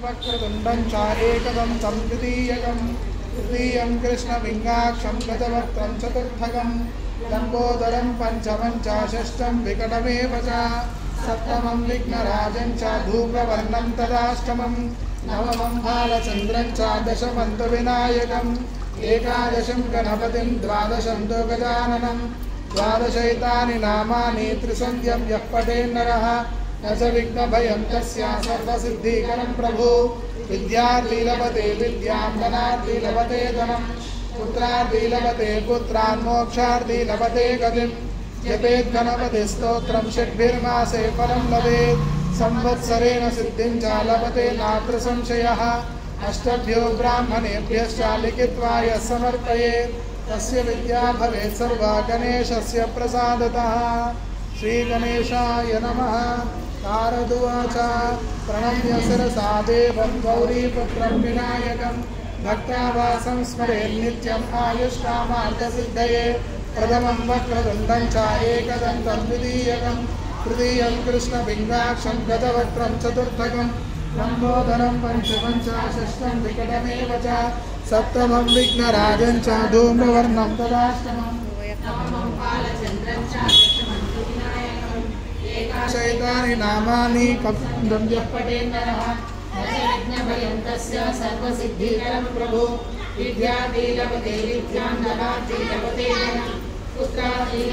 वक्रतुण्डं च एकदन्तं तृतीयं कृष्णपिङ्गाक्षं गजवक्त्रं चतुर्थकं लम्बोदरं पञ्चमं च षष्ठं विकटमेव च सप्तमं विघ्नराजं च धूम्रवर्णं तदाष्टमं नवमं बालचन्द्रं च दशमं तु विनायकम् एकादशं गणपतिं द्वादशं तु गजाननं द्वादशैतानि नामानि त्रिसन्ध्यं यः पठेन्नरः न च विघ्नभयं तस्य सर्वसिद्धिकरं प्रभु विद्यार्थी लभते विद्यां धनार्थी लभते धनं पुत्रार्थी लभते पुत्रान् मोक्षार्थी लभते गतिं जपेत् गणपतिस्तोत्रं षड्भिर्मासे फलं लभेत् संवत्सरेण सिद्धिं च लभते नात्र संशयः अष्टभ्यो ब्राह्मणेभ्यश्च लिखित्वा यः समर्पयेत् तस्य विद्या भवेत् सर्वा गणेशस्य प्रसादतः। श्रीगणेशाय नमः। नारदुवाच प्रणम्य शिरसा देवं गौरीपुत्रं विनायकं भक्तावासं स्मरेत् नित्यम् आयुष्कामार्थसिद्धये प्रथमं वक्रतुण्डं च एकदन्तं तृतीयं कृष्णपिङ्गाक्षं गजवक्त्रं चतुर्थकं लम्बोदरं पञ्चमं च षष्ठं विकटमेव च सप्तमं विघ्नराजं च धूम्रवर्णं तदाष्टमं नवमं बालचन्द्रं च दशमं तु विनायकम् एकादशैतानि नामानि कथं यः पठेन्नरः न च विघ्नभयं तस्य सर्वसिद्धिकरं प्रभु विद्यार्थी लभते विद्यां धनार्थी लभते धनं पुत्रार्थी